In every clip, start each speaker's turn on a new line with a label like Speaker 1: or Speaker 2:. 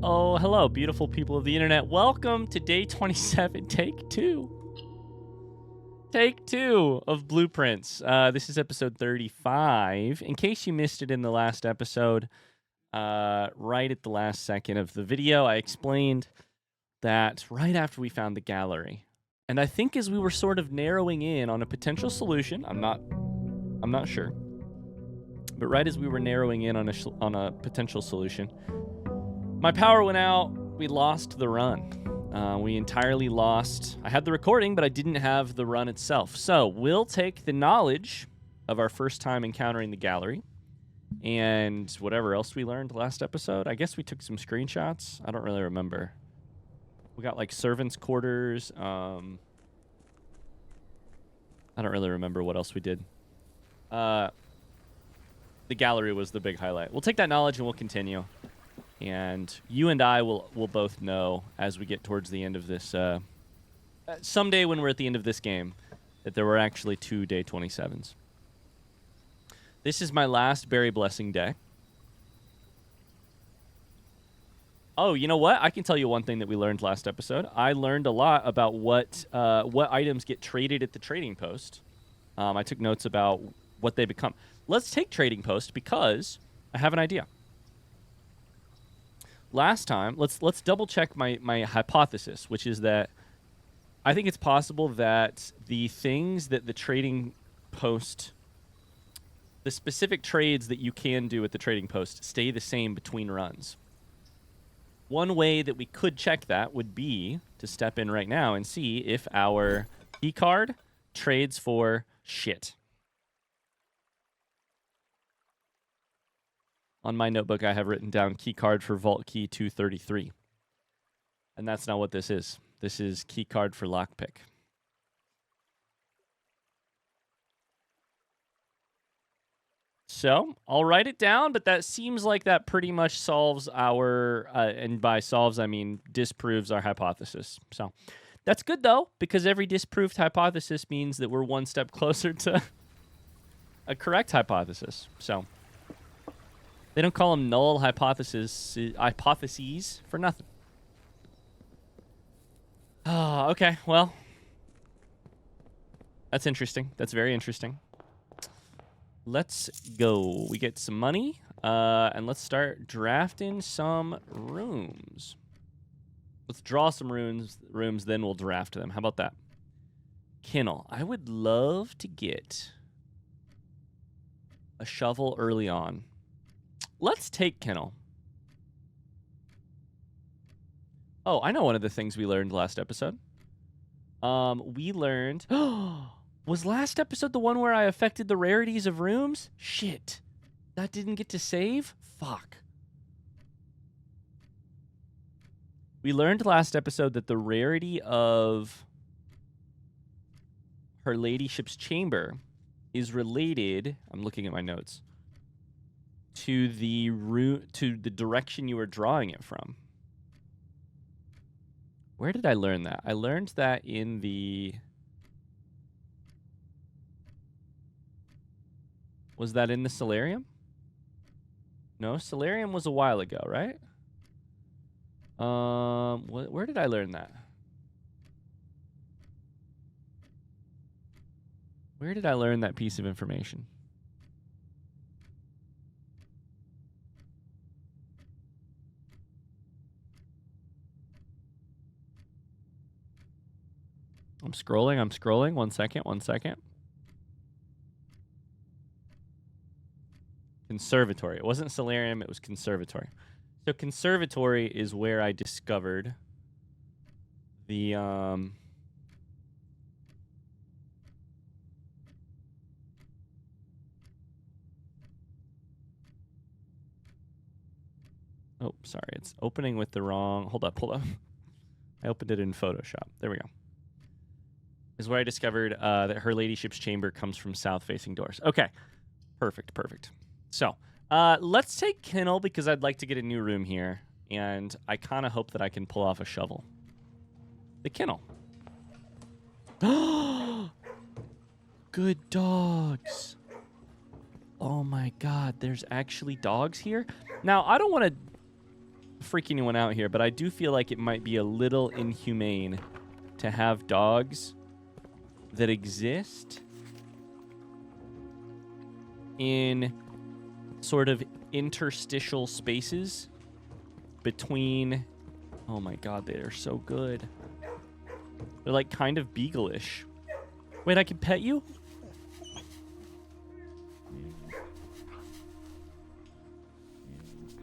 Speaker 1: Oh, hello, beautiful people of the internet. Welcome to day 27, take 2. Take 2 of Blueprints. This is episode 35. In case you missed it in the last episode, right at the last second of the video, I explained that right after we found the gallery, and I think as we were sort of narrowing in on a potential solution, I'm not sure, but right as we were narrowing in on a potential solution, my power went out. We lost the run. We entirely lost. I had the recording, but I didn't have the run itself. So we'll take the knowledge of our first time encountering the gallery and whatever else we learned last episode. I guess we took some screenshots. I don't really remember. We got like servants' quarters. I don't really remember what else we did. The gallery was the big highlight. We'll take that knowledge and we'll continue. And you and I will both know as we get towards the end of this, someday when we're at the end of this game, that there were actually 2 day 27s. This is my last Berry Blessing deck. Oh, you know what? I can tell you one thing that we learned last episode. I learned a lot about what items get traded at the trading post. I took notes about what they become. Let's take trading post because I have an idea. Last time, let's double check my hypothesis, which is that I think it's possible that the things that the trading post, the specific trades that you can do at the trading post, stay the same between runs. One way that we could check that would be to step in right now and see if our key card trades for shit. On my notebook, I have written down key card for vault key 233. And that's not what this is. This is key card for lockpick. So I'll write it down, but that seems like that pretty much solves our, and by solves, I mean disproves our hypothesis. So that's good, though, because every disproved hypothesis means that we're one step closer to a correct hypothesis. So they don't call them null hypotheses for nothing. Oh, okay. Well, that's interesting. That's very interesting. Let's go. We get some money, and let's start drafting some rooms. Let's draw some rooms, then we'll draft them. How about that? Kennel. I would love to get a shovel early on. Let's take Kennel. Oh, I know one of the things we learned last episode. We learned... Was last episode the one where I affected the rarities of rooms? Shit. That didn't get to save? Fuck. We learned last episode that the rarity of Her Ladyship's Chamber is related... I'm looking at my notes. To the direction you were drawing it from. Where did I learn that? I learned that in the... Was that in the Solarium? No, Solarium was a while ago, right? Where did I learn that? Where did I learn that piece of information? I'm scrolling. One second. Conservatory. It wasn't Solarium, it was Conservatory. So Conservatory is where I discovered the oh, sorry, it's opening with the wrong... Hold up. I opened it in Photoshop. There we go. Is where I discovered that Her Ladyship's Chamber comes from south-facing doors. Okay. Perfect. So, let's take Kennel because I'd like to get a new room here, and I kind of hope that I can pull off a shovel. The Kennel. Good dogs. Oh my god, there's actually dogs here? Now, I don't want to... freak anyone out here, but I do feel like it might be a little inhumane to have dogs that exist in sort of interstitial spaces between... Oh my god, they are so good. They're like kind of beagle-ish. Wait, I can pet you?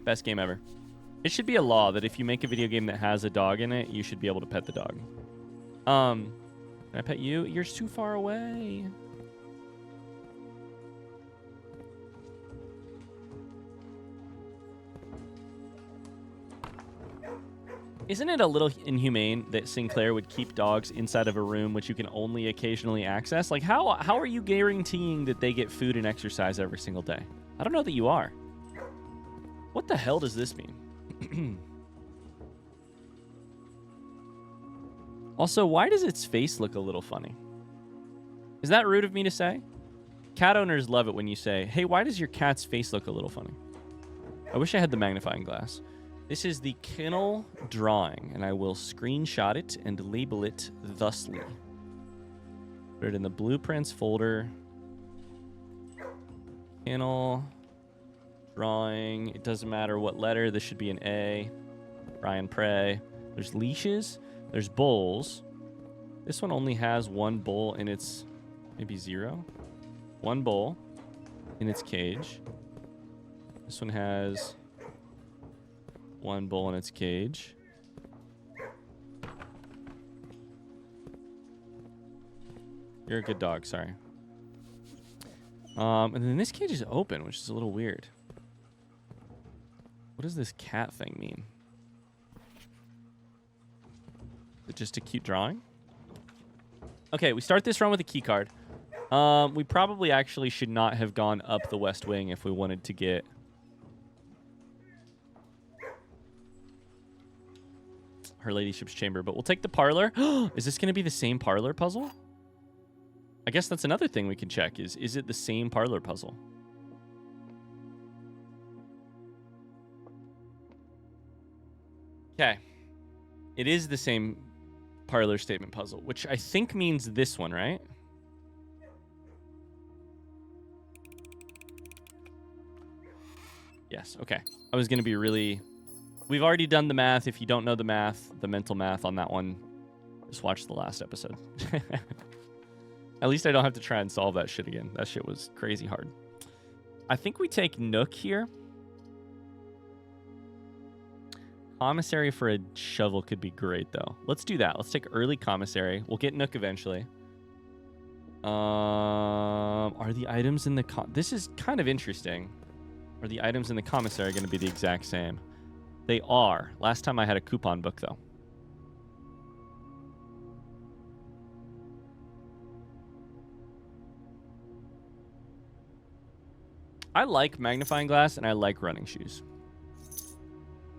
Speaker 1: Best game ever. It should be a law that if you make a video game that has a dog in it, you should be able to pet the dog. Can I pet you? You're too far away. Isn't it a little inhumane that Sinclair would keep dogs inside of a room which you can only occasionally access? Like, how are you guaranteeing that they get food and exercise every single day? I don't know that you are. What the hell does this mean? Also, why does its face look a little funny? Is that rude of me to say? Cat owners love it when you say, hey, why does your cat's face look a little funny? I wish I had the magnifying glass. This is the kennel drawing, and I will screenshot it and label it thusly. Put it in the blueprints folder. Kennel drawing. It doesn't matter what letter. This should be an A. Brian Prey. There's leashes. There's bowls. This one only has one bowl in its... Maybe 0. One bowl in its cage. This one has... one bowl in its cage. You're a good dog, sorry. And then this cage is open, which is a little weird. What does this cat thing mean? Is it just a cute drawing? Okay, we start this run with a key card. We probably actually should not have gone up the West Wing if we wanted to get... Her Ladyship's Chamber, but we'll take the parlor. Is this going to be the same parlor puzzle? I guess that's another thing we can check is it the same parlor puzzle? Okay. It is the same parlor statement puzzle, which I think means this one, right? Yes, okay. I was going to be really... We've already done the math. If you don't know the math, the mental math on that one, just watch the last episode. At least I don't have to try and solve that shit again. That shit was crazy hard. I think we take Nook here. Commissary for a shovel could be great, though. Let's do that. Let's take early commissary. We'll get Nook eventually. Are the items in the... This is kind of interesting. Are the items in the commissary going to be the exact same? They are. Last time I had a coupon book, though. I like magnifying glass, and I like running shoes.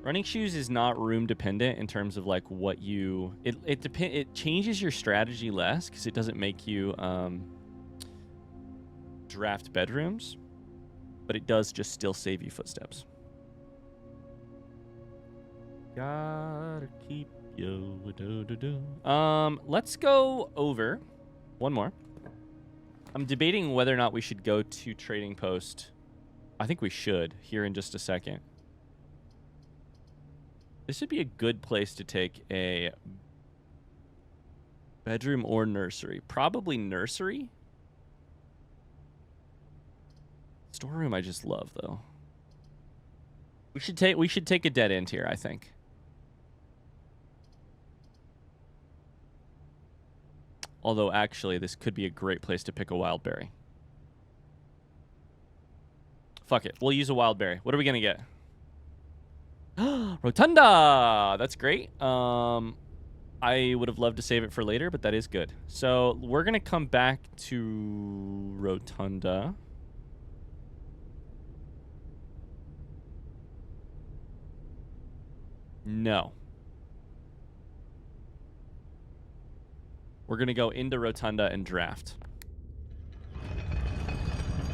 Speaker 1: Running shoes is not room dependent in terms of like what you... It changes your strategy less because it doesn't make you draft bedrooms, but it does just still save you footsteps. Gotta keep you. Let's go over one more. I'm debating whether or not we should go to Trading Post. I think we should here in just a second. This would be a good place to take a bedroom or nursery. Probably nursery. Storeroom I just love though. We should take a dead end here, I think. Although, actually, this could be a great place to pick a wild berry. Fuck it. We'll use a wild berry. What are we going to get? Rotunda! That's great. I would have loved to save it for later, but that is good. So, we're going to come back to Rotunda. No. We're going to go into Rotunda and draft.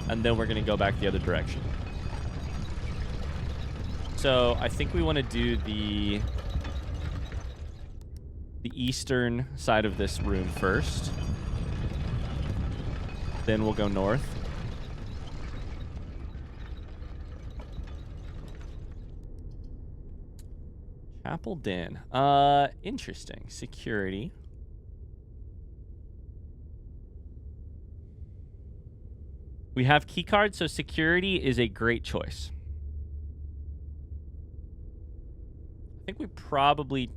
Speaker 1: And then we're going to go back the other direction. So I think we want to do the eastern side of this room first. Then we'll go north. Chapel Den. Interesting. Security. We have keycards, so security is a great choice. I think we probably...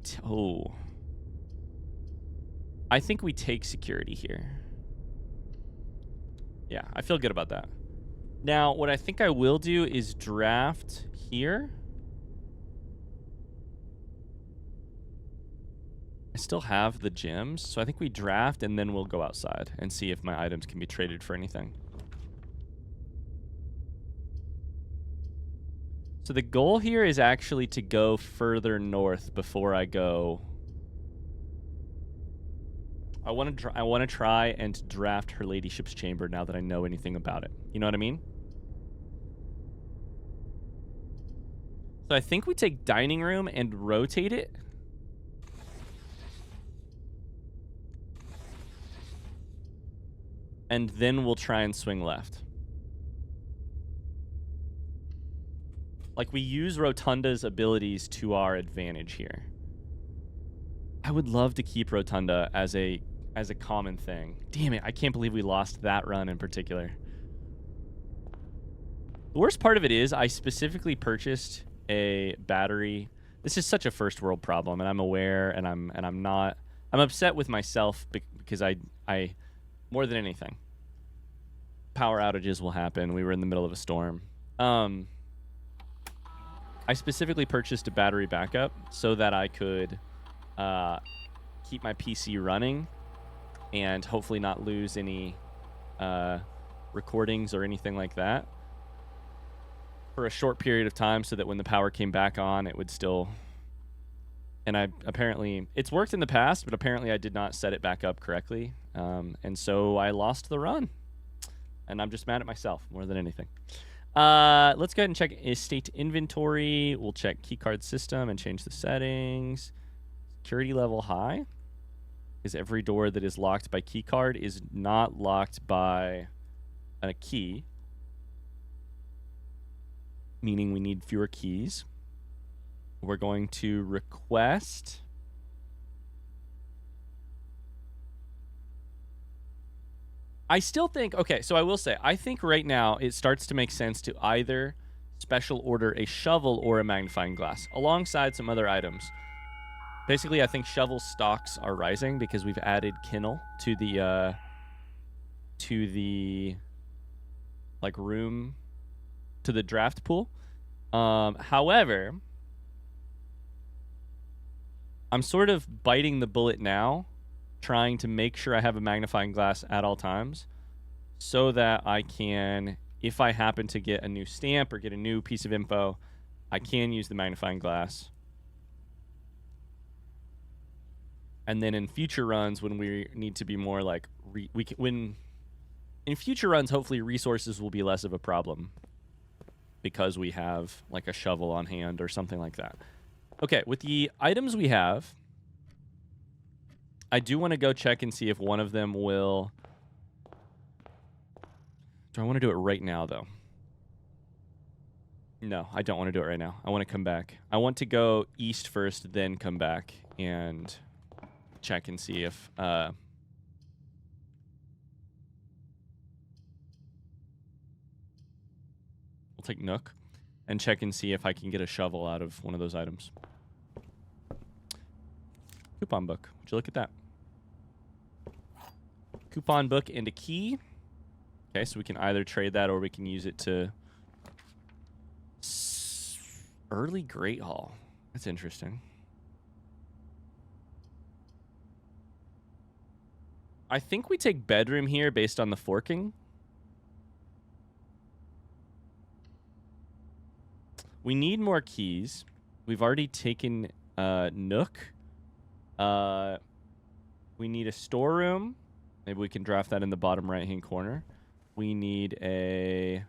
Speaker 1: I think we take security here. Yeah, I feel good about that. Now, what I think I will do is draft here. I still have the gems, so I think we draft and then we'll go outside and see if my items can be traded for anything. So the goal here is actually to go further north before I go. I want to try and draft her ladyship's chamber now that I know anything about it. You know what I mean? So I think we take dining room and rotate it. And then we'll try and swing left. Like, we use Rotunda's abilities to our advantage here. I would love to keep Rotunda as a common thing. Damn it, I can't believe we lost that run in particular. The worst part of it is I specifically purchased a battery. This is such a first world problem, and I'm aware, and I'm upset with myself because I more than anything, power outages will happen. We were in the middle of a storm. I specifically purchased a battery backup so that I could keep my PC running and hopefully not lose any recordings or anything like that for a short period of time, so that when the power came back on, it would still... And apparently, it's worked in the past, but apparently I did not set it back up correctly. And so I lost the run. And I'm just mad at myself more than anything. Let's go ahead and check estate inventory. We'll check keycard system and change the settings. Security level high. Because every door that is locked by keycard is not locked by a key. Meaning we need fewer keys. We're going to request... I still think... Okay, so I will say, I think right now it starts to make sense to either special order a shovel or a magnifying glass, alongside some other items. Basically, I think shovel stocks are rising because we've added kennel to the like room, to the draft pool. However, I'm sort of biting the bullet now, trying to make sure I have a magnifying glass at all times so that I can, if I happen to get a new stamp or get a new piece of info, I can use the magnifying glass. And then in future runs, when we need to be more like, in future runs, hopefully resources will be less of a problem because we have like a shovel on hand or something like that. Okay, with the items we have, I do want to go check and see if one of them will... Do I want to do it right now, though? No, I don't want to do it right now. I want to come back. I want to go east first, then come back and check and see if... We'll take Nook and check and see if I can get a shovel out of one of those items. Coupon book. Would you look at that? Coupon book and a key. Okay, so we can either trade that or we can use it to... Early Great Hall. That's interesting. I think we take bedroom here based on the forking. We need more keys. We've already taken Nook. We need a storeroom. Maybe we can draft that in the bottom right-hand corner. We need a...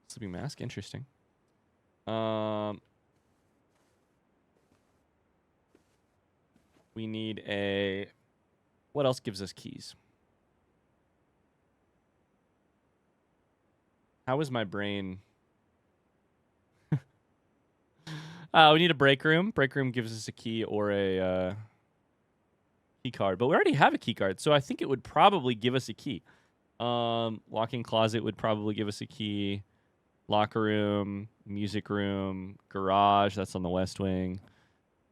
Speaker 1: Sleeping mask, interesting. We need a... What else gives us keys? How is my brain... we need a break room. Break room gives us a key or a key card. But we already have a key card, so I think it would probably give us a key. Walk-in closet would probably give us a key. Locker room, music room, garage. That's on the west wing.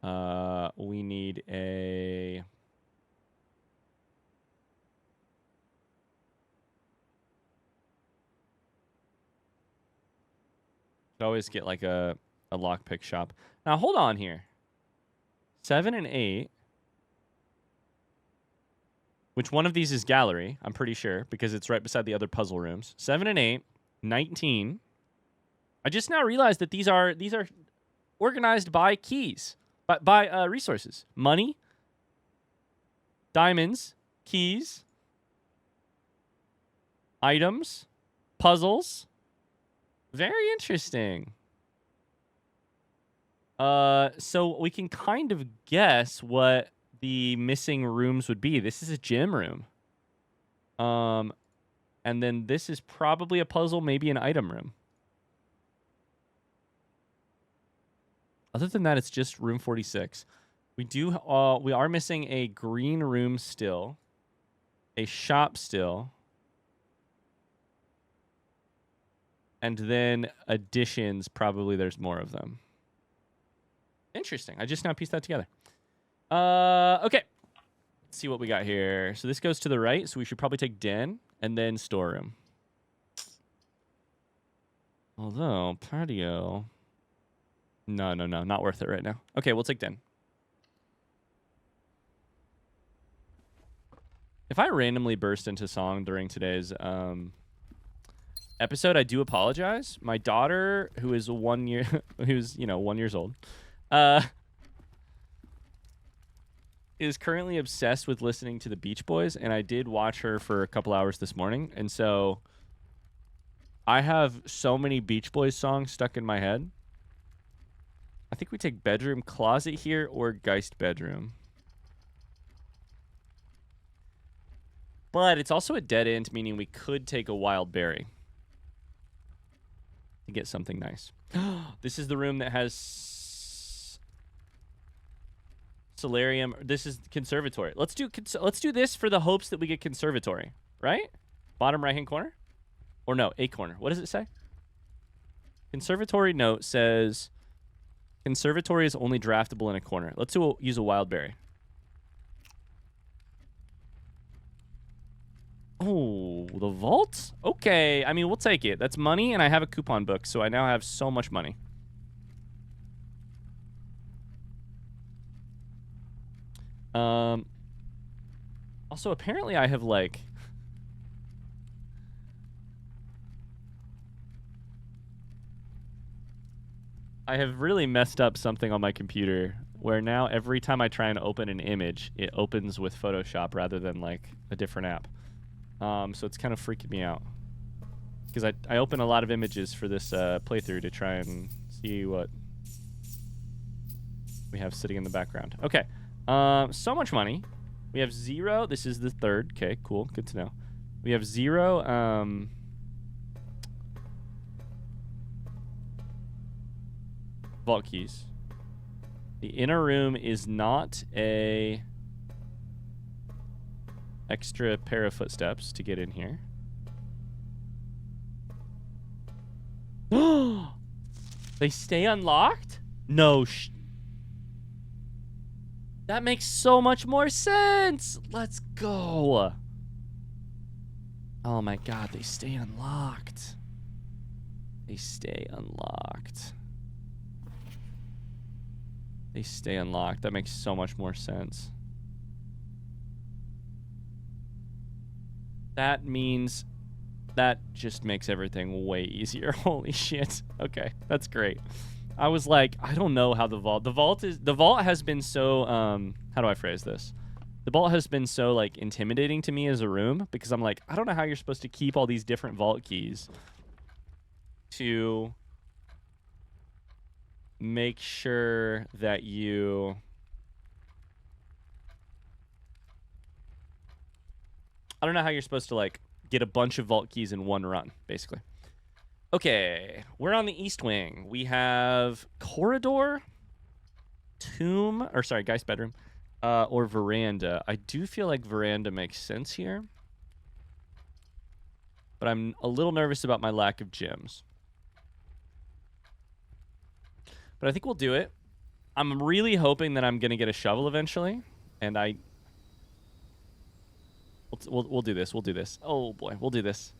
Speaker 1: We need a... Could always get like a lockpick shop. Now, hold on here. 7 and 8. Which one of these is gallery? I'm pretty sure, because it's right beside the other puzzle rooms. 7 and 8. 19. I just now realized that these are organized by keys. By resources. Money. Diamonds. Keys. Items. Puzzles. Very interesting. So we can kind of guess what the missing rooms would be. This is a gym room. And then this is probably a puzzle, maybe an item room. Other than that, it's just room 46. We are missing a green room still. A shop still. And then additions, probably there's more of them. Interesting. I just now pieced that together. Okay. Let's see what we got here. So this goes to the right, so we should probably take den and then storeroom. Although, patio... No. Not worth it right now. Okay, we'll take den. If I randomly burst into song during today's... episode, I do apologize. My daughter, who is 1 year, who's 1 year old, is currently obsessed with listening to the Beach Boys, and I did watch her for a couple hours this morning, and so I have so many Beach Boys songs stuck in my head. I think we take bedroom, closet here, or Geist bedroom. But it's also a dead end, meaning we could take a wild berry to get something nice. This is the room that has solarium. This is conservatory. Let's do this for the hopes that we get conservatory, right? Bottom right hand corner, or no, a corner. What does it say? Conservatory note says conservatory is only draftable in a corner. Let's use a wild berry. Oh, the vault? Okay. I mean, we'll take it. That's money, and I have a coupon book, so I now have so much money. Also, apparently I have, like... I have really messed up something on my computer where now every time I try and open an image, it opens with Photoshop rather than, like, a different app. So it's kind of freaking me out. Because I open a lot of images for this playthrough to try and see what we have sitting in the background. Okay. So much money. We have 0. This is the 3rd. Okay, cool. Good to know. We have 0. Vault keys. The inner room is not a... extra pair of footsteps to get in here. They stay unlocked? No. That makes so much more sense. Let's go. Oh my god, they stay unlocked. They stay unlocked. They stay unlocked. That makes so much more sense. That means that just makes everything way easier. Holy shit. Okay, that's great. I was like, I don't know how the vault has been so how do I phrase this? The vault has been so like intimidating to me as a room because I'm like, I don't know how you're supposed to keep all these different vault keys to make sure that you... I don't know how you're supposed to, like, get a bunch of vault keys in one run, basically. Okay, we're on the east wing. We have corridor, tomb, or sorry, Geist bedroom, or veranda. I do feel like veranda makes sense here, but I'm a little nervous about my lack of gems. But I think we'll do it. I'm really hoping that I'm going to get a shovel eventually, and we'll do this. We'll do this. Oh, boy. We'll do this.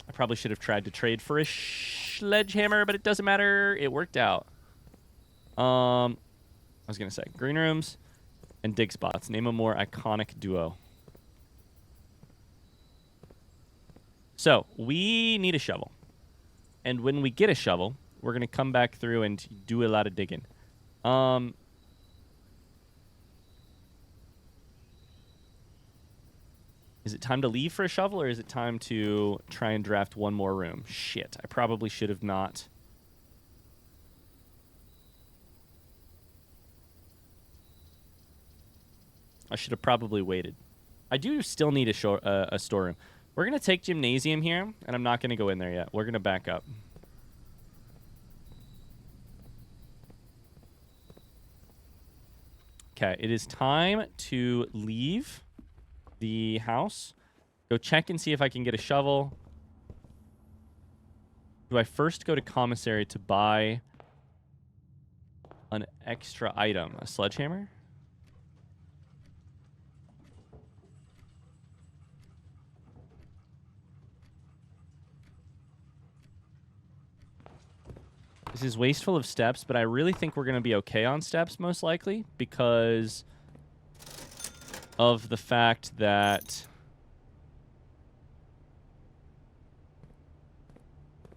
Speaker 1: I probably should have tried to trade for a sledgehammer, but it doesn't matter. It worked out. I was going to say green rooms and dig spots. Name a more iconic duo. So we need a shovel. And when we get a shovel, we're going to come back through and do a lot of digging. Is it time to leave for a shovel, or is it time to try and draft one more room? Shit, I probably should have not. I should have probably waited. I do still need a storeroom. We're going to take gymnasium here, and I'm not going to go in there yet. We're going to back up. Okay, it is time to leave the house. Go check and see if I can get a shovel. Do I first go to commissary to buy an extra item? A sledgehammer? This is wasteful of steps, but I really think we're going to be okay on steps, most likely, because of the fact that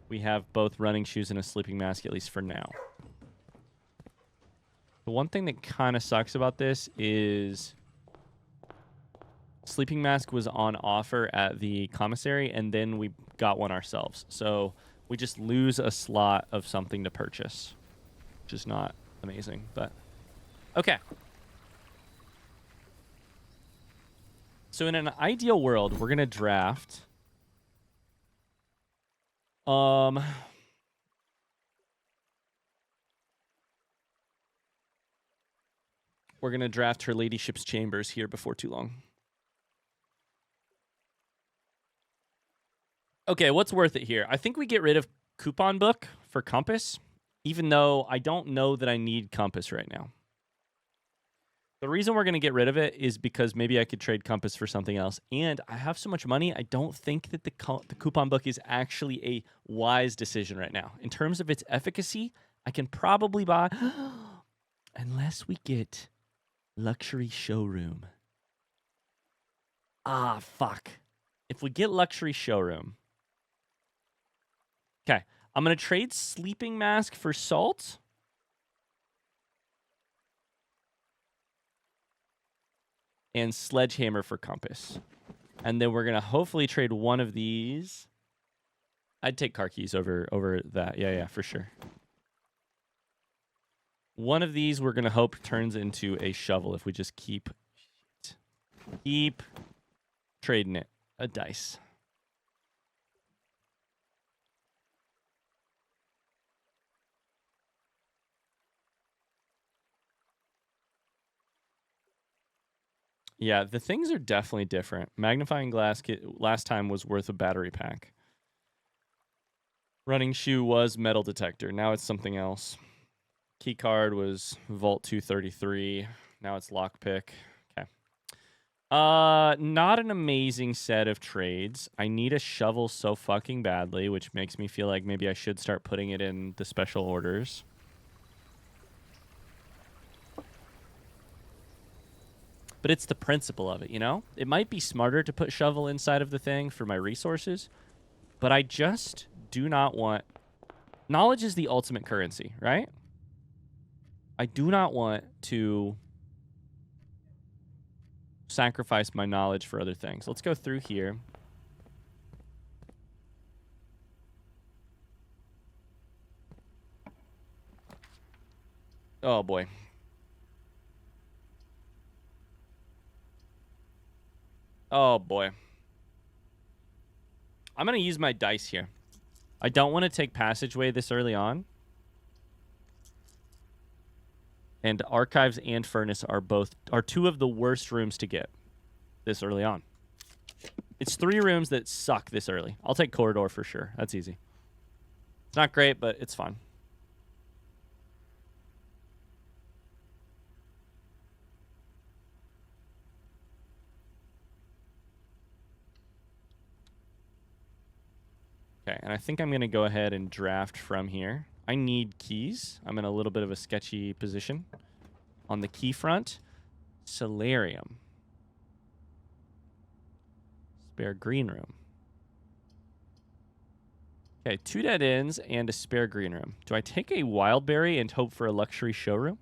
Speaker 1: we have both running shoes and a sleeping mask, at least for now. The one thing that kind of sucks about this is sleeping mask was on offer at the commissary, and then we got one ourselves. So we just lose a slot of something to purchase, which is not amazing, but okay. So in an ideal world, we're going to draft we're going to draft her ladyship's chambers here before too long. Okay, what's worth it here? I think we get rid of coupon book for compass, even though I don't know that I need compass right now. The reason we're going to get rid of it is because maybe I could trade compass for something else. And I have so much money, I don't think that the coupon book is actually a wise decision right now. In terms of its efficacy, I can probably buy... Unless we get luxury showroom. Ah, fuck. If we get luxury showroom... Okay, I'm going to trade sleeping mask for salt. And sledgehammer for compass. And then we're going to hopefully trade one of these. I'd take car keys over that. Yeah, for sure. One of these we're going to hope turns into a shovel if we just keep trading it. A dice. Yeah, the things are definitely different. Magnifying glass kit last time was worth a battery pack. Running shoe was metal detector. Now it's something else. Key card was Vault 233. Now it's lockpick. Okay. Not an amazing set of trades. I need a shovel so fucking badly, which makes me feel like maybe I should start putting it in the special orders. But it's the principle of it, you know? It might be smarter to put shovel inside of the thing for my resources, but I just do not want... Knowledge is the ultimate currency, right? I do not want to sacrifice my knowledge for other things. Let's go through here. Oh, boy. Oh, boy. I'm going to use my dice here. I don't want to take passageway this early on. And archives and furnace are two of the worst rooms to get this early on. It's 3 rooms that suck this early. I'll take corridor for sure. That's easy. It's not great, but it's fine. Okay, and I think I'm going to go ahead and draft from here. I need keys. I'm in a little bit of a sketchy position. On the key front, solarium. Spare green room. Okay, 2 dead ends and a spare green room. Do I take a wildberry and hope for a luxury showroom?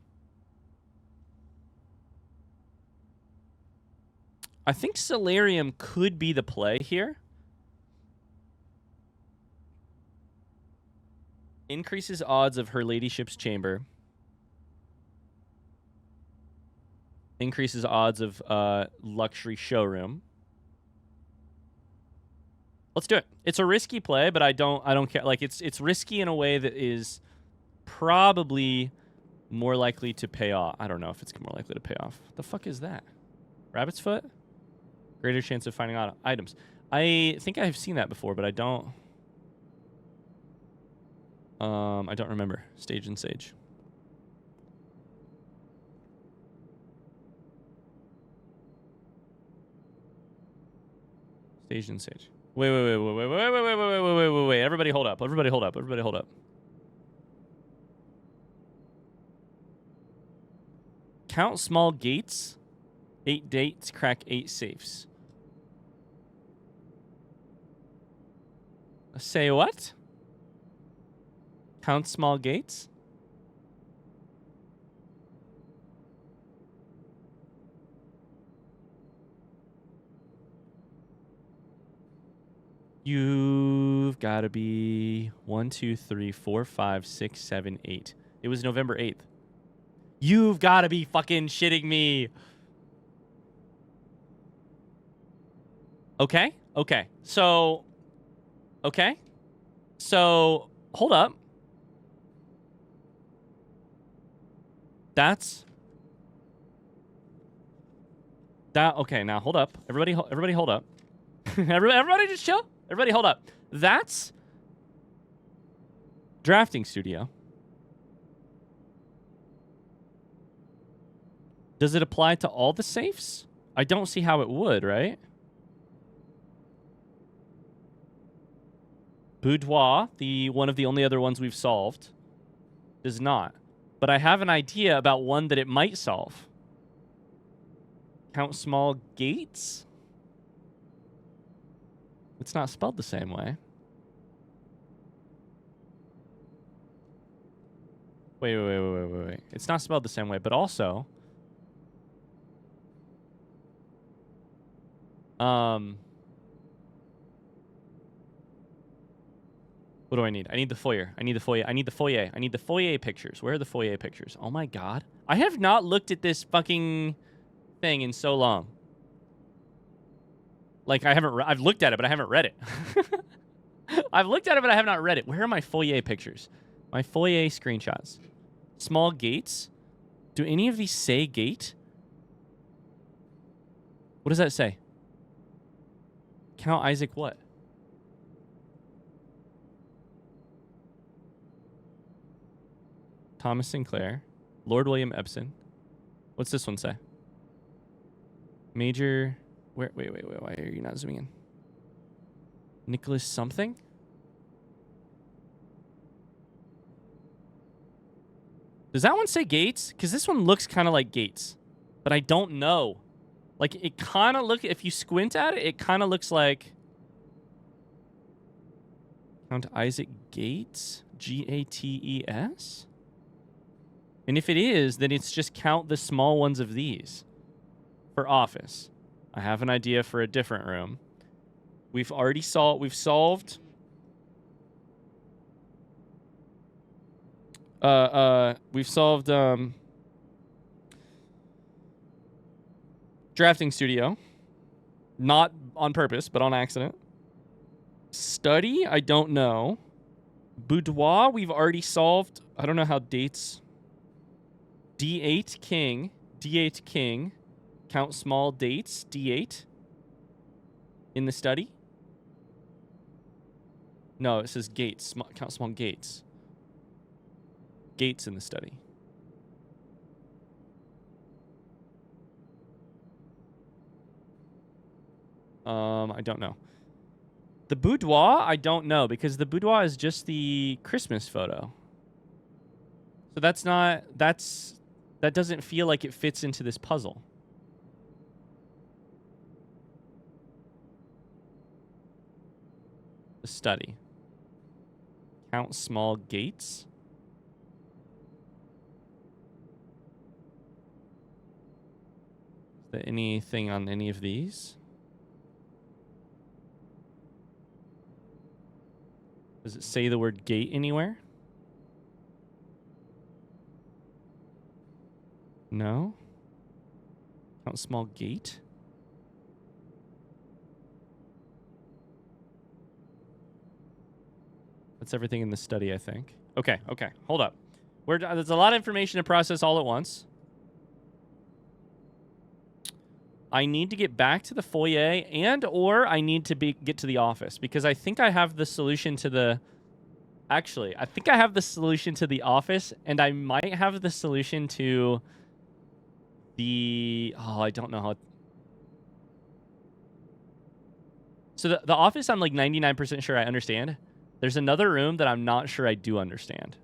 Speaker 1: I think solarium could be the play here. Increases odds of her ladyship's chamber. Increases odds of luxury showroom. Let's do it. It's a risky play, but I don't care. Like it's risky in a way that is probably more likely to pay off. I don't know if it's more likely to pay off. The fuck is that? Rabbit's foot? Greater chance of finding items. I think I've seen that before, but I don't remember. Stage and Sage. Stage and Sage. Wait. Everybody hold up. Everybody hold up. Everybody hold up. Count small gates. 8 dates, crack 8 safes. Say what? Count small gates? You've got to be 1, 2, 3, 4, 5, 6, 7, 8. It was November 8th. You've got to be fucking shitting me. Okay. Okay. So, hold up. Okay, now hold up. Everybody hold up. Everybody just chill. Everybody hold up. That's drafting studio. Does it apply to all the safes? I don't see how it would, right? Boudoir, one of the only other ones we've solved, does not. But I have an idea about one that it might solve. Count small gates? It's not spelled the same way. Wait. It's not spelled the same way, but also... What do I need? I need the foyer. I need the foyer. I need the foyer. I need the foyer pictures. Where are the foyer pictures? Oh my god. I have not looked at this fucking thing in so long. Like, I've looked at it, but I haven't read it. I've looked at it, but I have not read it. Where are my foyer pictures? My foyer screenshots. Small gates? Do any of these say gate? What does that say? Count Isaac what? Thomas Sinclair. Lord William Epson. What's this one say? Major... Wait, why are you not zooming in? Nicholas something? Does that one say Gates? Because this one looks kind of like Gates. But I don't know. Like, it kind of if you squint at it, it kind of looks like... Count Isaac Gates? Gates? And if it is, then it's just count the small ones of these. For office. I have an idea for a different room. We've solved We've solved drafting studio. Not on purpose, but on accident. Study, I don't know. Boudoir, we've already solved. I don't know how dates. D8 king. D8 king. Count small dates. D8. In the study. No, it says gates. Count small gates. Gates in the study. I don't know. The boudoir, I don't know, because the boudoir is just the Christmas photo. So that doesn't feel like it fits into this puzzle. The study. Count small gates. Is there anything on any of these? Does it say the word gate anywhere? No. Count small gate. That's everything in the study, I think. Okay, okay. Hold up. There's a lot of information to process all at once. I need to get back to the foyer or I need to get to the office because I think I have the solution to the... Actually, I think I have the solution to the office and I might have the solution to the... Oh, I don't know how... So the office, I'm like 99% sure I understand. There's another room that I'm not sure I do understand.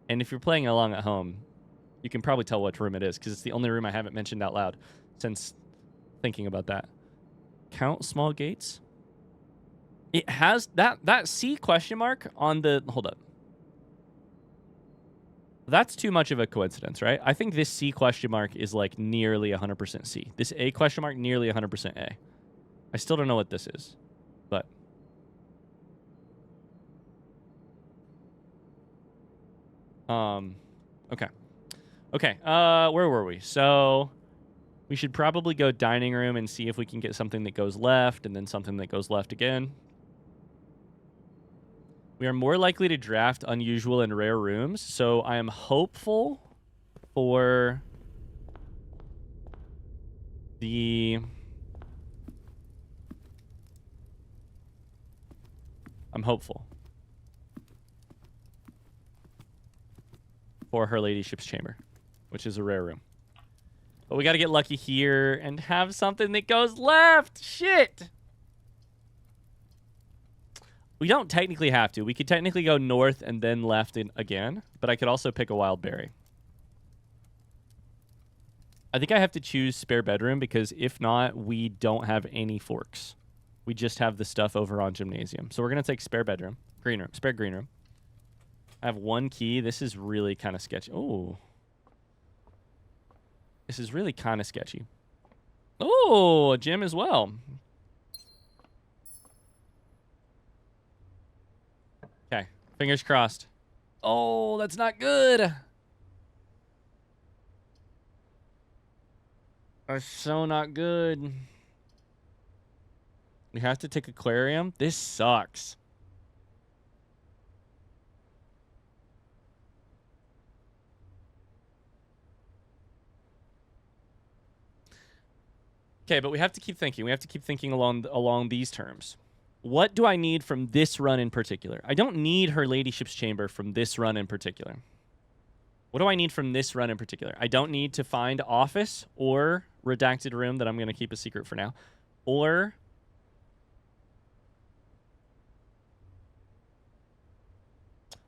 Speaker 1: And if you're playing along at home, you can probably tell which room it is because it's the only room I haven't mentioned out loud since thinking about that. Count small gates. It has that C question mark on the... Hold up. That's too much of a coincidence, right? I think this C question mark is like nearly 100% C. This A question mark, nearly 100% A. I still don't know what this is, but... Okay. Okay, where were we? So... We should probably go dining room and see if we can get something that goes left and then something that goes left again. We are more likely to draft unusual and rare rooms, so I am hopeful for the... I'm hopeful for Her Ladyship's Chamber, which is a rare room. But we got to get lucky here and have something that goes left. Shit. We don't technically have to. We could technically go north and then left again, but I could also pick a wild berry. I think I have to choose spare bedroom because if not, we don't have any forks. We just have the stuff over on gymnasium. So we're going to take spare bedroom. Green room. Spare green room. I have one key. This is really kind of sketchy. Oh. This is really kind of sketchy. Oh, a gym as well. Okay, fingers crossed. Oh, that's not good. That's so not good. We have to take aquarium. This sucks. Okay, but we have to keep thinking. We have to keep thinking along these terms. What do I need from this run in particular? I don't need Her Ladyship's Chamber from this run in particular. What do I need from this run in particular? I don't need to find office or redacted room that I'm going to keep a secret for now. Or...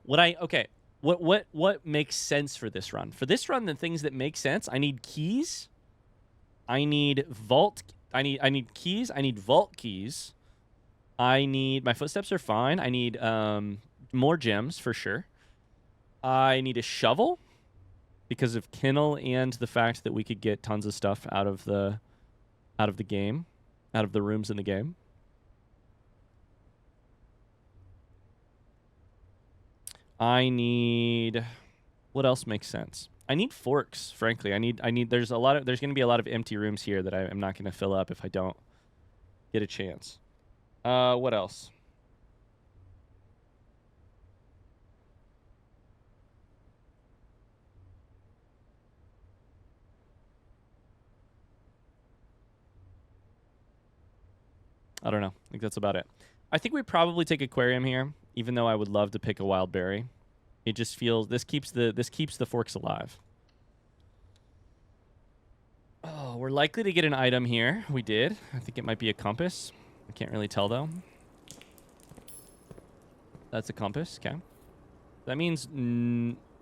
Speaker 1: Okay, what makes sense for this run? For this run, the things that make sense, I need keys... I need vault. I need keys. I need vault keys. I need... My footsteps are fine. I need more gems for sure. I need a shovel because of kennel and the fact that we could get tons of stuff out of the game, out of the rooms in the game. I need... What else makes sense? I need forks, frankly. There's going to be a lot of empty rooms here that I'm not going to fill up if I don't get a chance. What else? I don't know. I think that's about it. I think we probably take aquarium here, even though I would love to pick a wild berry. It just feels this keeps the forks alive. Oh, we're likely to get an item here. We did. I think it might be a compass. I can't really tell though. That's a compass. Okay. That means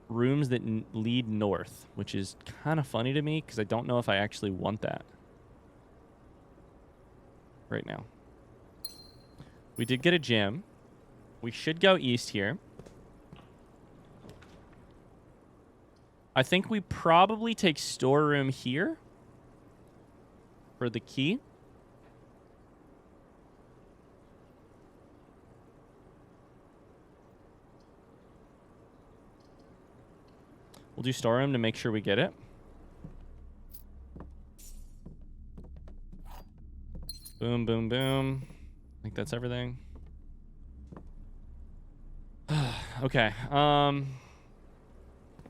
Speaker 1: rooms that lead north, which is kind of funny to me because I don't know if I actually want that right now. We did get a gem. We should go east here. I think we probably take storeroom here for the key. We'll do storeroom to make sure we get it. Boom, boom, boom. I think that's everything. Okay.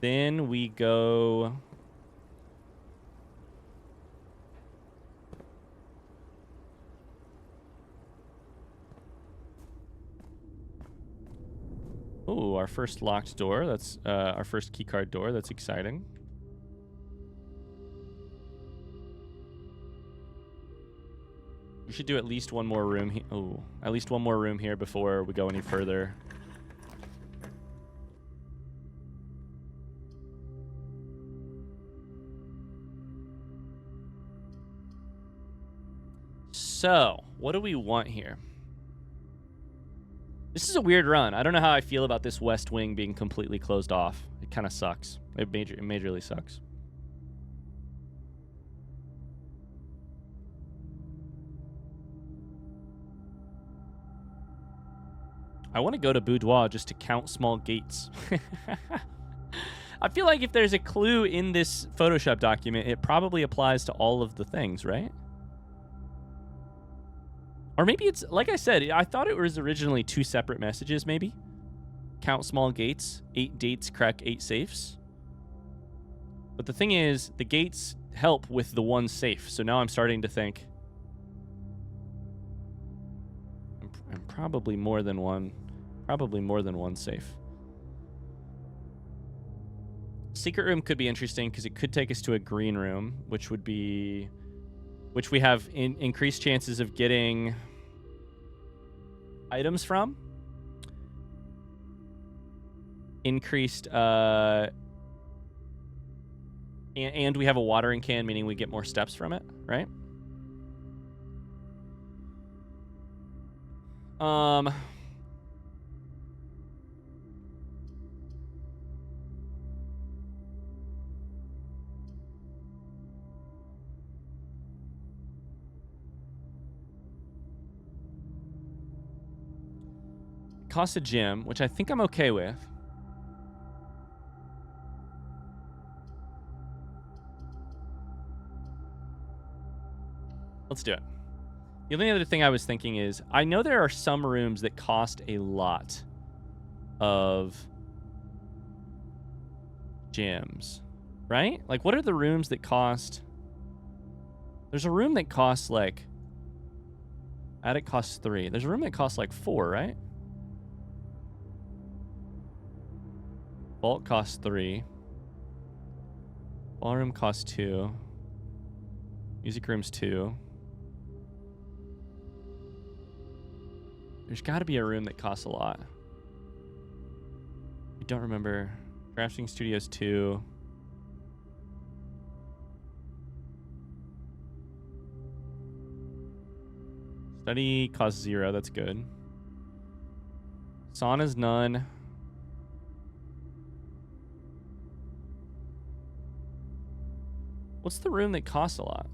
Speaker 1: Then we go... Oh, our first locked door. That's our first keycard door. That's exciting. We should do at least one more room here. Oh, at least one more room here before we go any further. So, what do we want here? This is a weird run. I don't know how I feel about this west wing being completely closed off. It kind of sucks. It majorly sucks. I want to go to Boudoir just to count small gates. I feel like if there's a clue in this Photoshop document, it probably applies to all of the things, right? Or maybe it's, like I said, I thought it was originally 2 separate messages, maybe. Count small gates, 8 dates, crack 8 safes. But the thing is, the gates help with the one safe. So now I'm starting to think I'm probably more than one safe. Secret room could be interesting because it could take us to a green room, which we have increased chances of getting items from. Increased, and we have a watering can, meaning we get more steps from it, right? Cost a gem, which I think I'm okay with. Let's do it. The only other thing I was thinking is, I know there are some rooms that cost a lot of gems, right? Like, what are the rooms that cost? There's a room that costs like, attic costs 3. There's a room that costs like 4, right? Vault costs 3. Ballroom costs 2. Music room's 2. There's got to be a room that costs a lot. I don't remember. Crafting Studios 2. Study costs 0. That's good. Sauna's none. What's the room that costs a lot?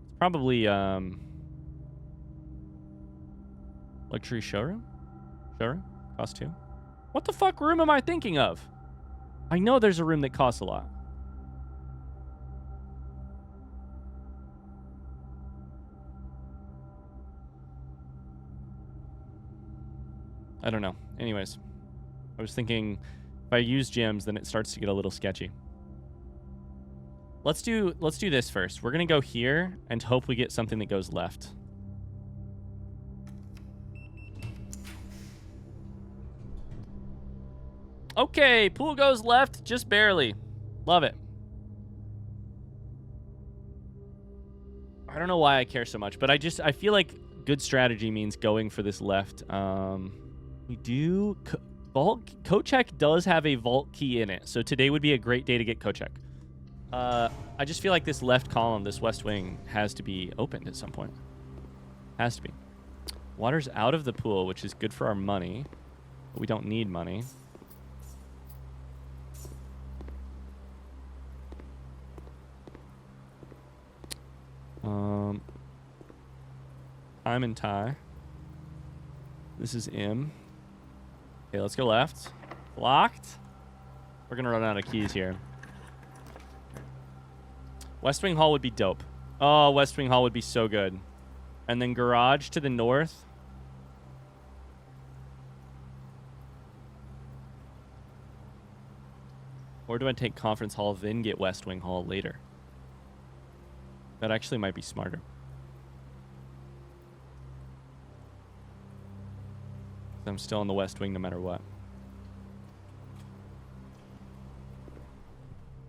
Speaker 1: It's probably luxury showroom? Showroom? Cost 2. What the fuck room am I thinking of? I know there's a room that costs a lot. I don't know. Anyways, I was thinking if I use gems, then it starts to get a little sketchy. Let's do this first. We're going to go here and hope we get something that goes left. Okay, pool goes left just barely. Love it. I don't know why I care so much, but I feel like good strategy means going for this left. We do vault. Coat check does have a vault key in it, so today would be a great day to get coat check. I just feel like this left column, this west wing, has to be opened at some point. Has to be. Water's out of the pool, which is good for our money, but we don't need money. I'm in tie. This is M. Okay, let's go left. Locked. We're gonna run out of keys here. West Wing Hall would be dope. Oh, West Wing Hall would be so good. And then garage to the north. Or do I take Conference Hall, then get West Wing Hall later? That actually might be smarter. I'm still on the West Wing no matter what.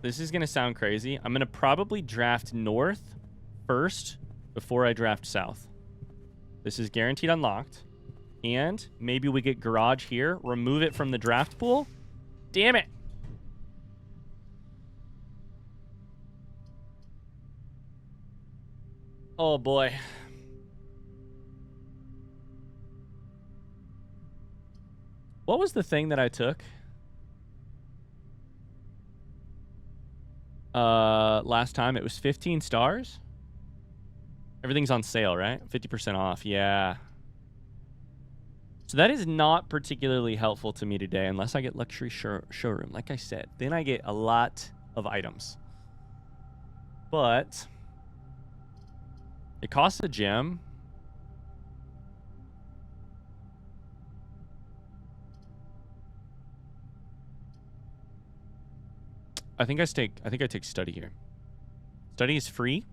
Speaker 1: This is going to sound crazy. I'm going to probably draft north first before I draft south. This is guaranteed unlocked. And maybe we get garage here, remove it from the draft pool. Damn it. Oh boy. What was the thing that I took? Last time it was 15 stars. Everything's on sale, right? 50% off. Yeah. So that is not particularly helpful to me today unless I get luxury showroom. Like I said, then I get a lot of items. But it costs a gem. I think I take study here. Study is free.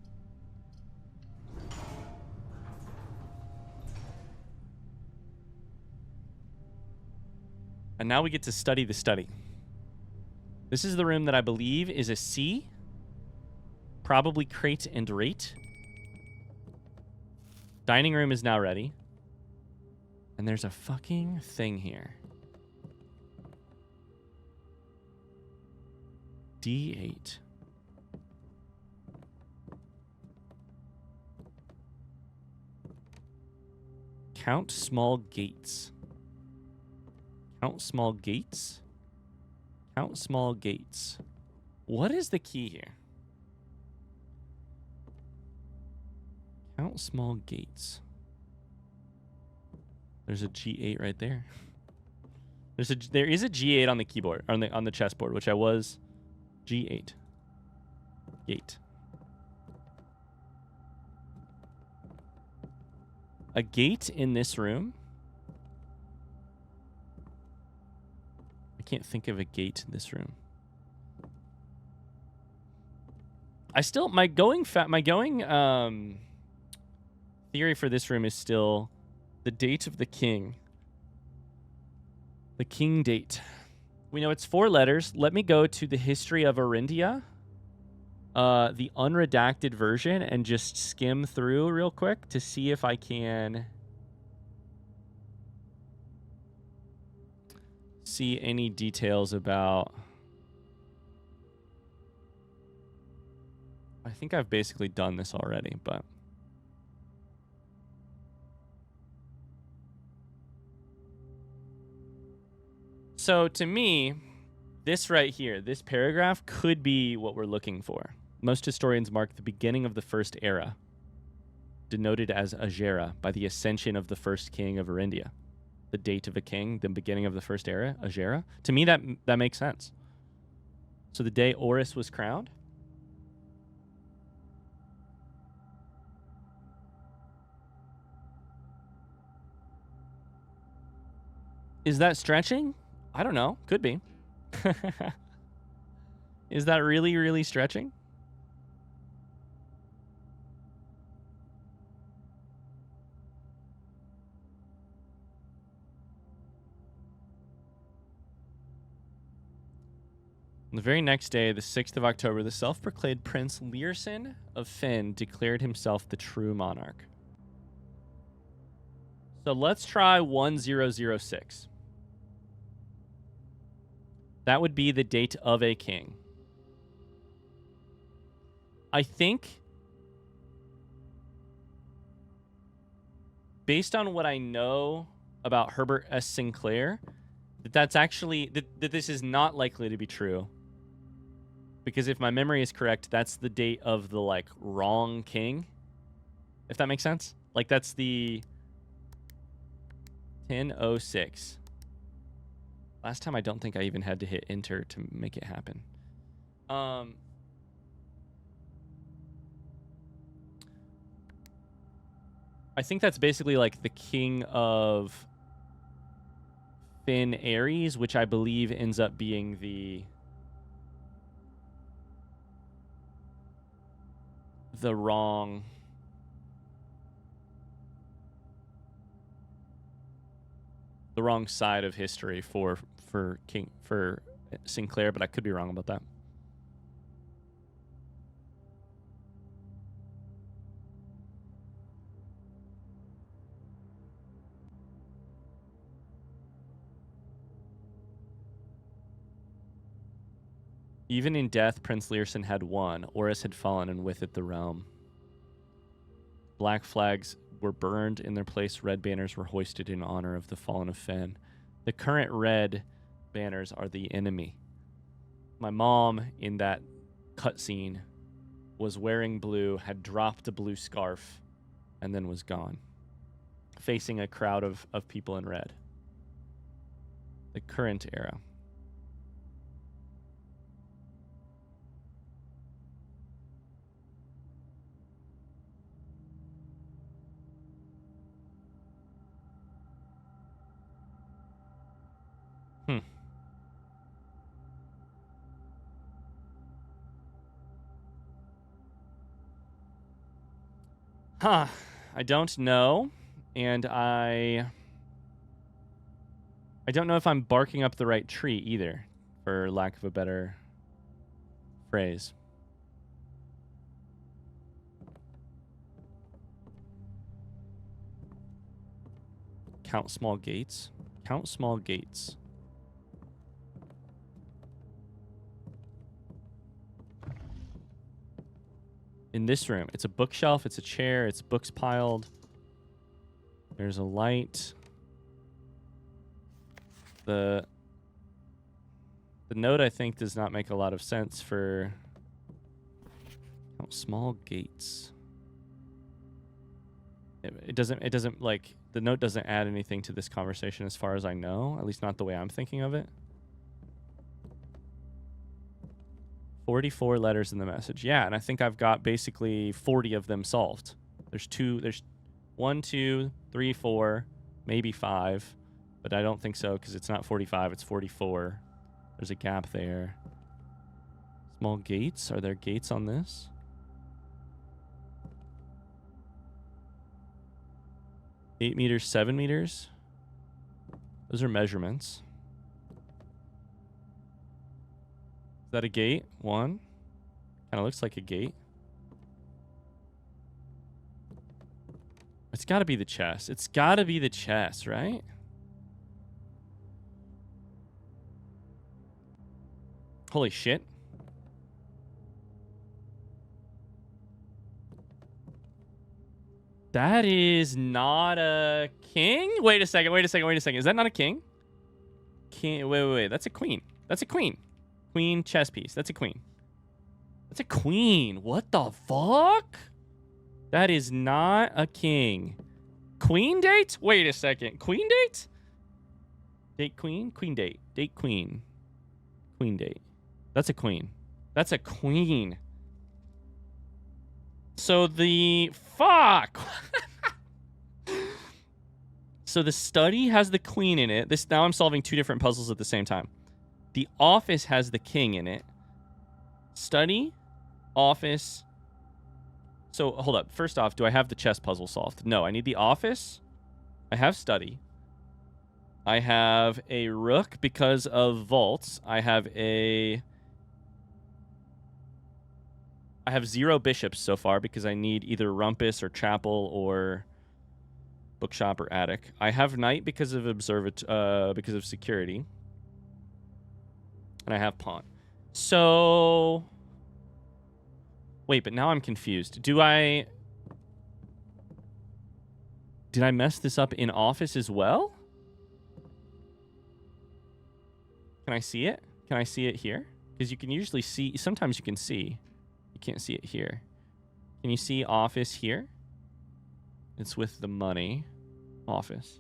Speaker 1: And now we get to study the study. This is the room that I believe is a C. Probably crate and rate. Dining room is now ready. And there's a fucking thing here. D8. Count small gates. Count small gates. Count small gates. What is the key here? Count small gates. There's a G8 right there. There is a G8 on the keyboard, on the chessboard, which I was G8. Gate. A gate in this room? I can't think of a gate in this room. My going theory for this room is still the date of the king. The king date. We know it's 4 letters. Let me go to the history of Arindia, the unredacted version, and just skim through real quick to see if I can see any details about... I think I've basically done this already, but... So to me, this right here, this paragraph could be what we're looking for. Most historians mark the beginning of the first era, denoted as Agera, by the ascension of the first king of Arindia. the date of a king, the beginning of the first era, to me that makes sense. So the day Oris was crowned. Is that stretching? I don't know. Could be. Is that really, really stretching? The very next day, the 6th of October, the self-proclaimed Prince Learson of Finn declared himself the true monarch. So let's try 1006. That would be the date of a king. I think, based on what I know about Herbert S. Sinclair, that's actually, that this is not likely to be true. Because if my memory is correct, that's the date of the, like, wrong king. If that makes sense. Like, that's the 1006. Last time, I don't think I even had to hit enter to make it happen. I think that's basically, like, the king of Finn Ares, which I believe ends up being the wrong side of history for Sinclair, but I could be wrong about that. Even in death, Prince Learson had won. Oris had fallen, and with it the realm. Black flags were burned in their place. Red banners were hoisted in honor of the fallen of Finn. The current red banners are the enemy. My mom, in that cutscene, was wearing blue, had dropped a blue scarf, and then was gone, facing a crowd of people in red. The current era. Huh. I don't know. And I don't know if I'm barking up the right tree either, for lack of a better phrase. Count small gates. Count small gates. In this room, it's a bookshelf, it's a chair, it's books piled. There's a light. The note, I think, does not make a lot of sense for small gates. It doesn't like, the note doesn't add anything to this conversation as far as I know, at least not the way I'm thinking of it. 44 letters in the message. Yeah, and I think I've got basically 40 of them solved. There's 1, 2, 3, 4, maybe 5, but I don't think so because it's not 45, it's 44. There's a gap there. Small gates. Are there gates on this? Eight meters, 7 meters. Those are measurements. Is that a gate? 1. Kind of looks like a gate. It's got to be the chest. It's got to be the chest, right? Holy shit. That is not a king? Wait a second. Is that not a king? Wait. That's a queen. That's a queen. Queen chess piece. That's a queen. That's a queen. What the fuck? That is not a king. Queen date? Wait a second. Queen date? Date queen? Queen date. Date queen. Queen date. That's a queen. That's a queen. So the... Fuck! So the study has the queen in it. Now I'm solving two different puzzles at the same time. The office has the king in it. Study, office. So hold up. First off, do I have the chess puzzle solved? No, I need the office. I have study. I have a rook because of vaults. I have 0 bishops so far because I need either rumpus or chapel or bookshop or attic. I have knight because of because of security. And I have pawn. So wait, but now I'm confused. Did I mess this up in office as well? Can I see it? Can I see it here? Because you can usually see, sometimes you can see. You can't see it here. Can you see office here? It's with the money. Office.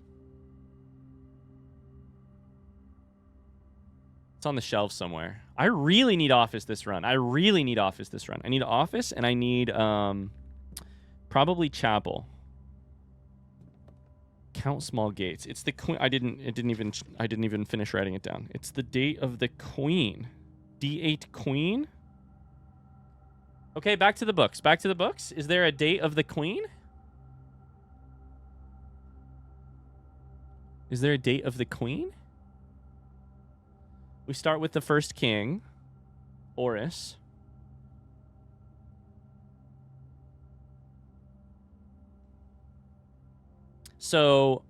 Speaker 1: It's on the shelf somewhere. I really need office this run. I need office and I need probably chapel. Count small gates. It's the queen. I didn't even finish writing it down. It's the date of the queen. D8 queen. Okay, back to the books. Is there a date of the queen? Is there a date of the queen? We start with the first king, Oris. So,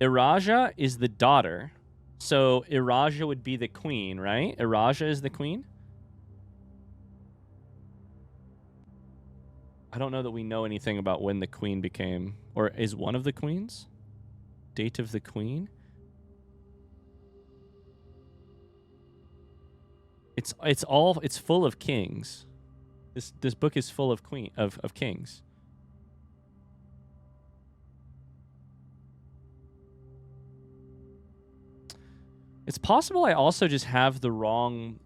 Speaker 1: Iraja is the daughter. So, Iraja would be the queen, right? Iraja is the queen? I don't know that we know anything about when the queen became, or is one of the queens? Date of the queen? It's full of kings. This book is full of kings. It's possible I also just have the wrong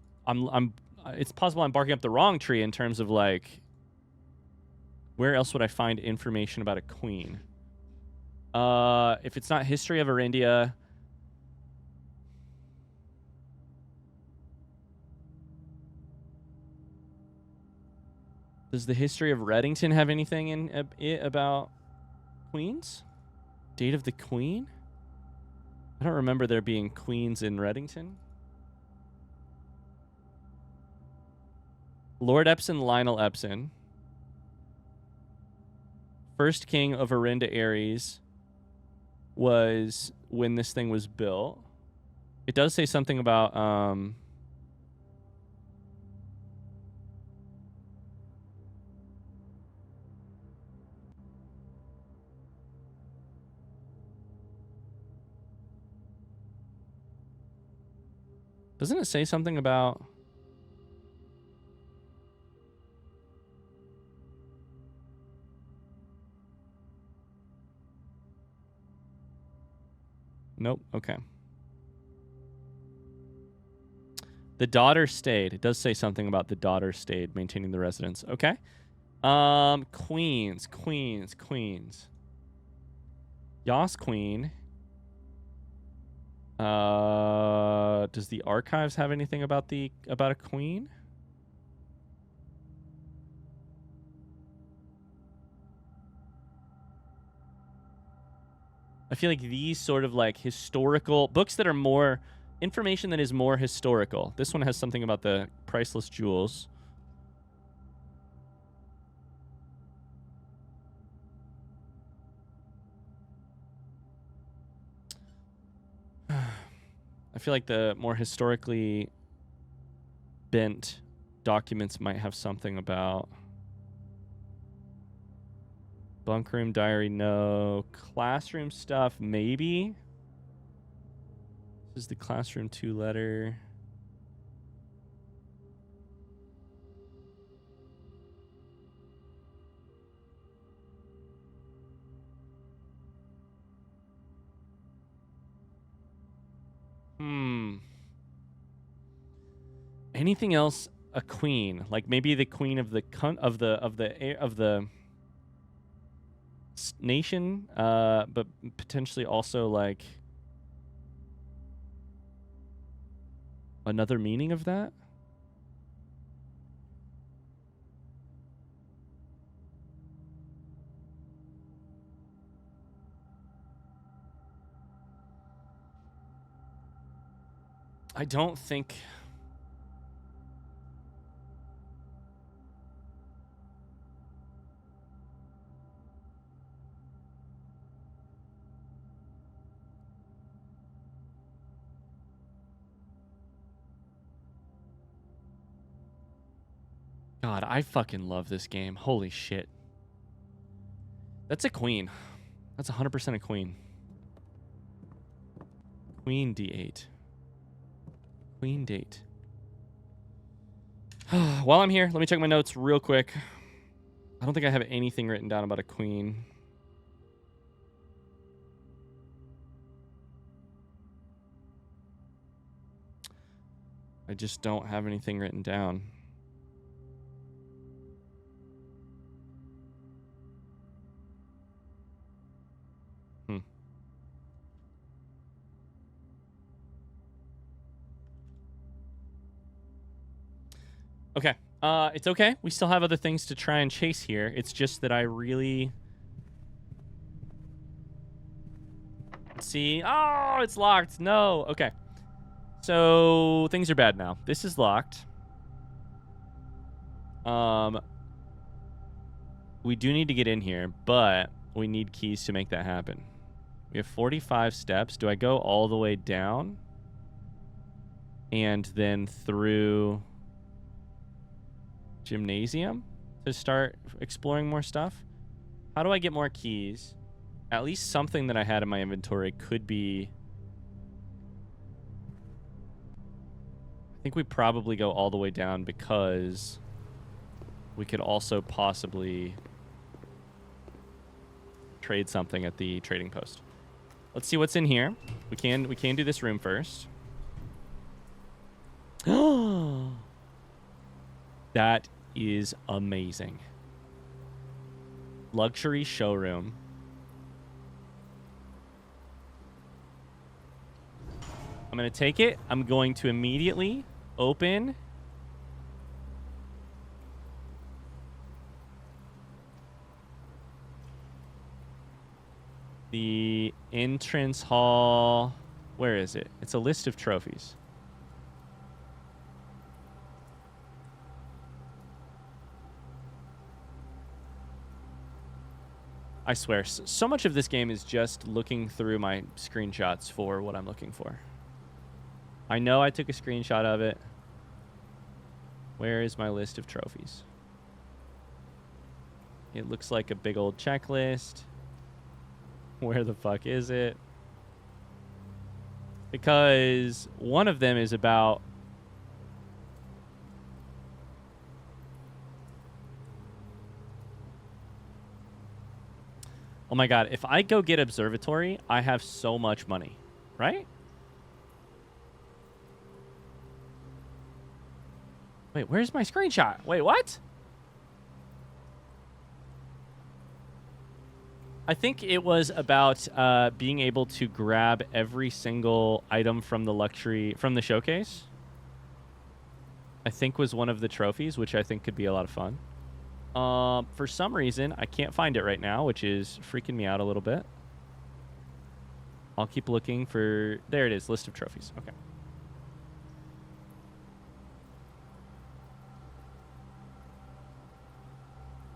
Speaker 1: it's possible I'm barking up the wrong tree in terms of like where else would I find information about a queen? If it's not History of Arindia, does the History of Reddington have anything in it about queens? Date of the queen? I don't remember there being queens in Reddington. Lord Epson, Lionel Epson. First king of Arinda Ares was when this thing was built. It does say something about doesn't it say something about Nope. Okay. The daughter stayed. It does say something about the daughter stayed, maintaining the residence. Okay. Queens. Yas Queen. Does the archives have anything about a queen? I feel like these sort of like historical books that are more information that is more historical. This one has something about the priceless jewels. I feel like the more historically bent documents might have something about bunk room diary, no. Classroom stuff, maybe. This is the classroom 2 letter. anything else a queen? Like maybe the queen of the nation, but potentially also like another meaning of that. I don't think. God, I fucking love this game. Holy shit. That's a queen. That's 100% a queen. Queen D8. Queen date. While I'm here, let me check my notes real quick. I don't think I have anything written down about a queen. I just don't have anything written down. Okay. It's okay. We still have other things to try and chase here. It's just that I really... See? Oh, it's locked. No. Okay. So, things are bad now. This is locked. We do need to get in here, but we need keys to make that happen. We have 45 steps. Do I go all the way down? And then through... gymnasium to start exploring more stuff? How do I get more keys? At least something that I had in my inventory could be... I think we probably go all the way down because we could also possibly trade something at the trading post. Let's see what's in here. We can do this room first. That is amazing. Luxury showroom. I'm going to take it. I'm going to immediately open the entrance hall. Where is it? It's a list of trophies. I swear, so much of this game is just looking through my screenshots for what I'm looking for. I know I took a screenshot of it. Where is my list of trophies? It looks like a big old checklist. Where the fuck is it? Because one of them is about... Oh my god, if I go get observatory, I have so much money, right? Wait, where's my screenshot? Wait, what? I think it was about being able to grab every single item from the from the showcase. I think was one of the trophies, which I think could be a lot of fun. For some reason, I can't find it right now, which is freaking me out a little bit. I'll keep looking for... There it is, list of trophies. Okay.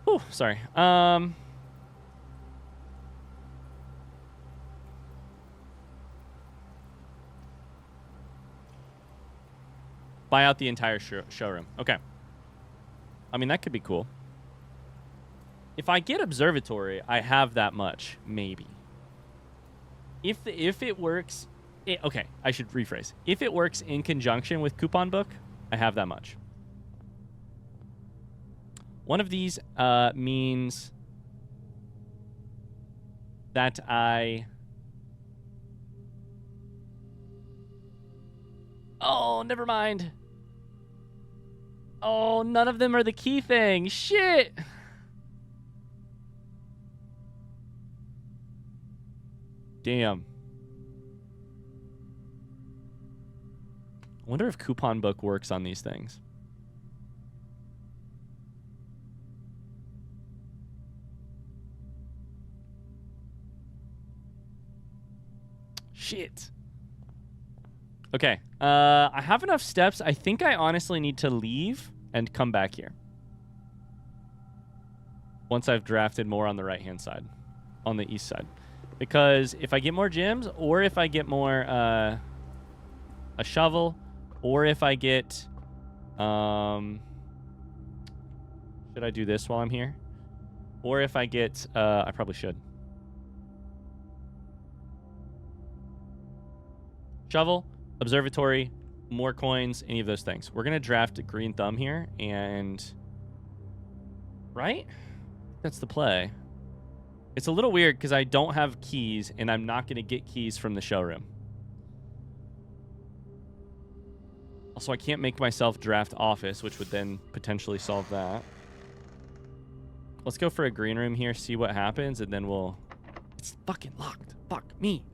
Speaker 1: Oh, sorry. Buy out the entire showroom. Okay. I mean, that could be cool. If I get observatory, I have that much, maybe. If it works... okay, I should rephrase. If it works in conjunction with coupon book, I have that much. One of these means that I... Oh, never mind. Oh, none of them are the key thing. Shit. Damn. I wonder if coupon book works on these things. Shit. Okay. I have enough steps. I think I honestly need to leave and come back here. Once I've drafted more on the right-hand side. On the east side. Because if I get more gems, or if I get more a shovel, or if I get should I do this while I'm here? Or if I get I probably should. Shovel, observatory, more coins, any of those things. We're gonna draft a green thumb here, and right? That's the play. It's a little weird because I don't have keys, and I'm not going to get keys from the showroom. Also, I can't make myself draft office, which would then potentially solve that. Let's go for a green room here, see what happens, and then we'll... It's fucking locked. Fuck me.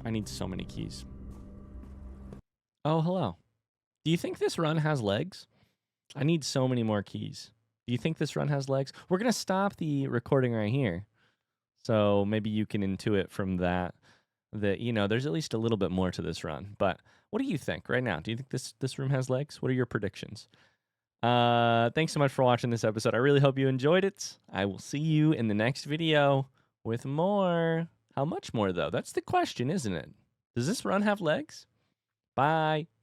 Speaker 1: I need so many keys. Oh, hello. Do you think this run has legs? I need so many more keys. Do you think this run has legs? We're going to stop the recording right here. So maybe you can intuit from that you know, there's at least a little bit more to this run. But what do you think right now? Do you think this room has legs? What are your predictions? Thanks so much for watching this episode. I really hope you enjoyed it. I will see you in the next video with more. How much more, though? That's the question, isn't it? Does this run have legs? Bye.